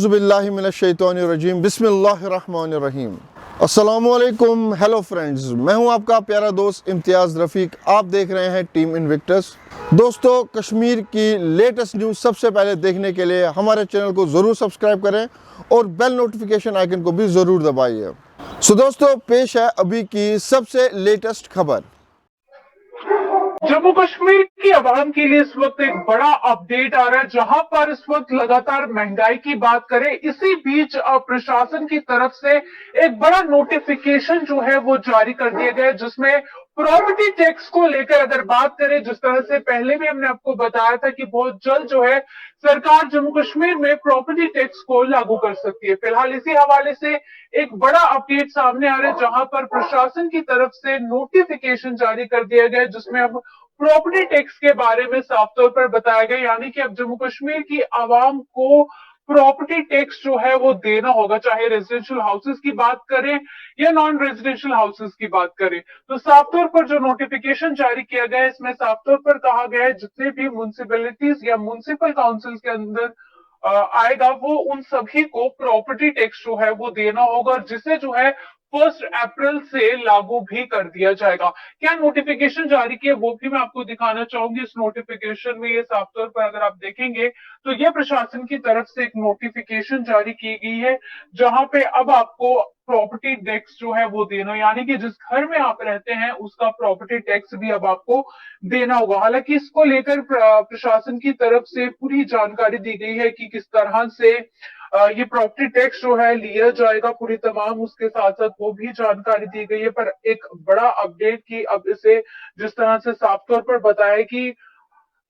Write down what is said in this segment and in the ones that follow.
औज़ुबिल्लाहि मिनश्शैतानिर्रजीम बिस्मिल्लाहिर्रहमानिर्रहीम। अस्सलामुअलैकुम, hello friends, मैं हूं आपका प्यारा दोस्त इम्तियाज़ रफ़ीक। आप देख रहे हैं टीम इन्विक्टस। दोस्तों, कश्मीर की लेटेस्ट न्यूज़ सबसे पहले देखने के लिए हमारे चैनल को ज़रूर सब्सक्राइब करें और बेल नोटिफिकेशन आइकन को भी ज़रूर दबाइए। दोस्तों, पेश है अभी की सबसे लेटेस्ट खबर। जम्मू कश्मीर की आवाम के लिए इस वक्त एक बड़ा अपडेट आ रहा है, जहां पर इस वक्त लगातार महंगाई की बात करें, इसी बीच प्रशासन की तरफ से एक बड़ा नोटिफिकेशन जो है वो जारी कर दिया गया है, जिसमें प्रॉपर्टी टैक्स को लेकर अगर बात करें, जिस तरह से पहले भी हमने आपको बताया था कि बहुत जल्द जो है सरकार जम्मू कश्मीर में प्रॉपर्टी टैक्स को लागू कर सकती है। फिलहाल इसी हवाले से एक बड़ा अपडेट सामने आ रहा है, जहां पर प्रशासन की तरफ से नोटिफिकेशन जारी कर दिया गया है, जिसमें अब प्रॉपर्टी टैक्स के बारे में साफ तौर पर बताया गया, यानी कि अब जम्मू कश्मीर की आवाम को प्रॉपर्टी टैक्स जो है वो देना होगा, चाहे रेजिडेंशियल हाउसेस की बात करें या नॉन रेजिडेंशियल हाउसेस की बात करें। तो साफ तौर पर जो नोटिफिकेशन जारी किया गया है, इसमें साफ तौर पर कहा गया है जितने भी म्युनिसिपैलिटीज या म्युनिसिपल काउंसिल के अंदर आएगा, वो उन सभी को प्रॉपर्टी टैक्स जो है वो देना होगा, और जिसे जो है 1 अप्रैल से लागू भी कर दिया जाएगा। क्या नोटिफिकेशन जारी किया वो भी मैं आपको दिखाना चाहूंगी। इस नोटिफिकेशन में ये साफ तौर पर अगर आप देखेंगे तो ये प्रशासन की तरफ से एक नोटिफिकेशन जारी की गई है, जहां पे अब आपको प्रॉपर्टी टैक्स जो है वो देना, यानी कि जिस घर में आप रहते हैं उसका प्रॉपर्टी टैक्स भी अब आपको देना होगा। हालांकि इसको लेकर प्रशासन की तरफ से पूरी जानकारी दी गई है कि किस तरह से ये प्रॉपर्टी टैक्स जो है लिया जाएगा, पूरी तमाम उसके साथ साथ वो भी जानकारी दी गई है। पर एक बड़ा अपडेट की अब इसे जिस तरह से साफ तौर पर बताया कि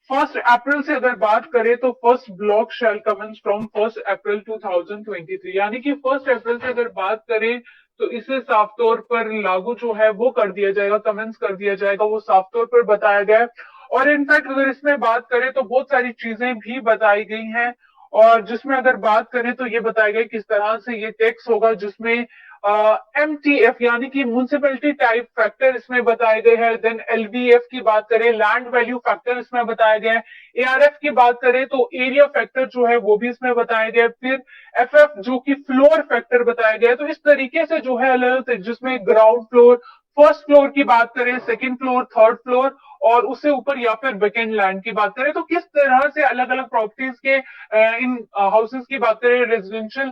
1 अप्रैल से अगर बात करें तो first block shall commences from 1 April 2023, यानी कि 1 अप्रैल से अगर बात करें तो इसे साफ तौर पर लागू जो है वो कर दिया जाएगा, कमेंस कर दिया जाएगा, वो साफ तौर पर बताया गया है। और इनफैक्ट अगर इसमें बात करें तो बहुत सारी चीजें भी बताई गई हैं, और जिसमें अगर बात करें तो ये बताया गया किस तरह से ये टैक्स होगा, जिसमें MTF यानी कि म्युनिसिपैलिटी टाइप फैक्टर इसमें बताए गए हैं। देन LVF की बात करें, लैंड वैल्यू फैक्टर इसमें बताया गया है। ARF की बात करें तो एरिया फैक्टर जो है वो भी इसमें बताया गया है। फिर FF जो कि फ्लोर फैक्टर बताया गया है। तो इस तरीके से जो है अलग, जिसमें ग्राउंड फ्लोर, फर्स्ट फ्लोर की बात करें, सेकंड फ्लोर, थर्ड फ्लोर और उससे ऊपर या फिर वेकेंट लैंड की बात करें, तो किस तरह से अलग अलग प्रॉपर्टीज के इन हाउसेस की बात करें, रेजिडेंशियल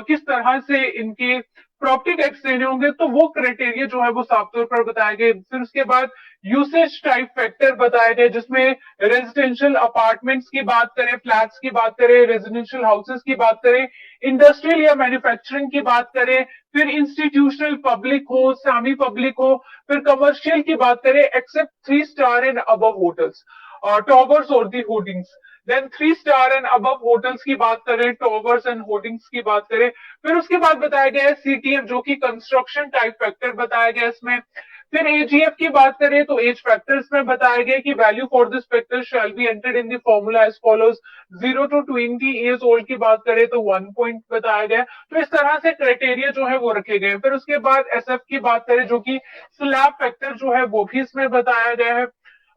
किस तरह से इनके प्रॉपर्टी टैक्स देने होंगे, तो वो क्राइटेरिया जो है वो साफ तौर पर बताए गए। फिर उसके बाद यूसेज टाइप फैक्टर बताए गए, जिसमें रेजिडेंशियल अपार्टमेंट्स की बात करें, फ्लैट्स की बात करें, रेजिडेंशियल हाउसेस की बात करें, इंडस्ट्रियल या मैन्युफैक्चरिंग की बात करें, फिर इंस्टीट्यूशनल पब्लिक हो, सेमी पब्लिक हो, फिर कमर्शियल की बात करें, except 3 star and above hotels, towers और the hoardings. Then 3 star and above hotels की बात करें, टॉवर्स एंड होर्डिंग्स की बात करें। फिर उसके बाद बताया गया है CTF जो कि कंस्ट्रक्शन टाइप फैक्टर बताया गया इसमें। फिर AGF की बात करें तो एज फैक्टर्स में बताया गया कि value for this factor shall be entered in the formula as follows. 0 to 20 years old की बात करें तो 1 पॉइंट बताया गया। तो इस तरह से क्राइटेरिया जो है वो रखे गए हैं। फिर उसके बाद SF की बात करें जो कि स्लैब फैक्टर जो है वो भी इसमें बताया गया है।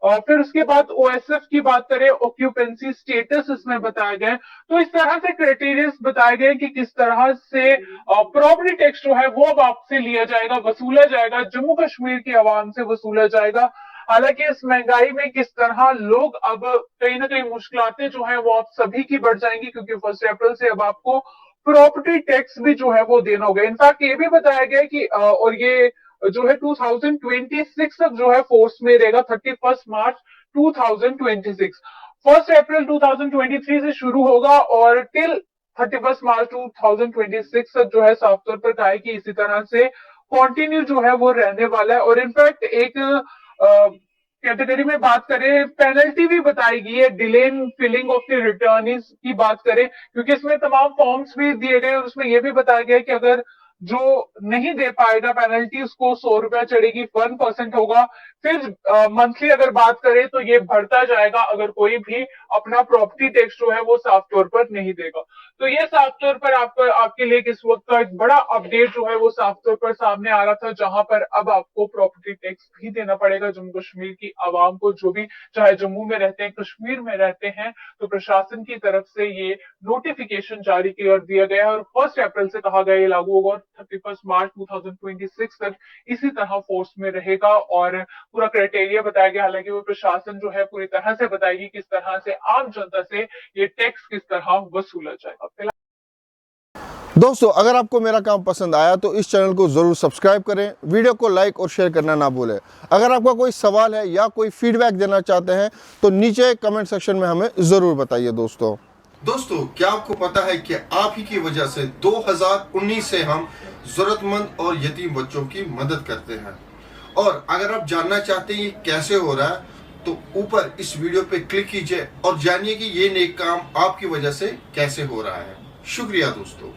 और फिर उसके बाद OSF की बात करें, ऑक्यूपेंसी स्टेटस इसमें बताया गया है। तो इस तरह से क्राइटेरिया बताए गए कि किस तरह से प्रॉपर्टी टैक्स जो है वो अब आपसे लिया जाएगा, वसूला जाएगा, जम्मू कश्मीर की आवाम से वसूला जाएगा। हालांकि इस महंगाई में किस तरह लोग अब कहीं ना कहीं मुश्किलातें जो है वो आप सभी की बढ़ जाएंगी, क्योंकि 1 अप्रैल से अब आपको प्रॉपर्टी टैक्स भी जो है वो देना होगा। इनफैक्ट ये भी बताया गया कि और ये जो है 2026 तक जो है फोर्स में रहेगा, 31 मार्च 2026। 1 अप्रैल 2023 से शुरू होगा और टिल 31 मार्च 2026 तक जो है साफ तौर पर कहा है कि इसी तरह से कंटिन्यू जो है वो रहने वाला है। और इनफैक्ट एक कैटेगरी में बात करें, पेनल्टी भी बताई गई है, delay in filing of the return की बात करें, क्योंकि इसमें तमाम फॉर्म्स भी दिए गए और उसमें यह भी बताया गया कि अगर जो नहीं दे पाएगा पेनल्टी उसको 100 रुपया चढ़ेगी, 1% होगा। फिर मंथली अगर बात करें तो ये बढ़ता जाएगा अगर कोई भी अपना प्रॉपर्टी टैक्स जो है वो साफ तौर पर नहीं देगा। तो ये साफ तौर पर आपके लिए इस वक्त का एक बड़ा अपडेट जो है वो साफ तौर पर सामने आ रहा था, जहां पर अब आपको प्रॉपर्टी टैक्स भी देना पड़ेगा जम्मू कश्मीर की आवाम को, जो भी चाहे जम्मू में रहते हैं, कश्मीर में रहते हैं। तो प्रशासन की तरफ से ये नोटिफिकेशन जारी कर दिया गया है और 1 अप्रैल से कहा गया ये लागू होगा और 31 मार्च 2026 तक इसी तरह फोर्स में रहेगा। और पूरा क्राइटेरिया बताया गया, हालांकि वो प्रशासन जो है पूरी तरह से बताएगी किस तरह से आम जनता से ये टैक्स किस तरह वसूला जाएगा। दोस्तों, अगर आपको मेरा काम पसंद आया तो इस चैनल को ज़रूर सब्सक्राइब करें, वीडियो को लाइक और शेयर करना ना भूलें। अगर आपका कोई सवाल है या कोई फीडबैक देना चाहते हैं तो नीचे कमेंट सेक्शन में हमें ज़रूर बताइए। दोस्तों, क्या आपको पता है कि आप ही की वजह से 2019 से हम ज़रूरतमंद और यतीम बच्चों की मदद करते हैं। और अगर आप जानना चाहते हैं ये कैसे हो रहा है तो ऊपर इस वीडियो पे क्लिक कीजिए और जानिए कि ये नेक काम आपकी वजह से कैसे हो रहा है। शुक्रिया दोस्तों।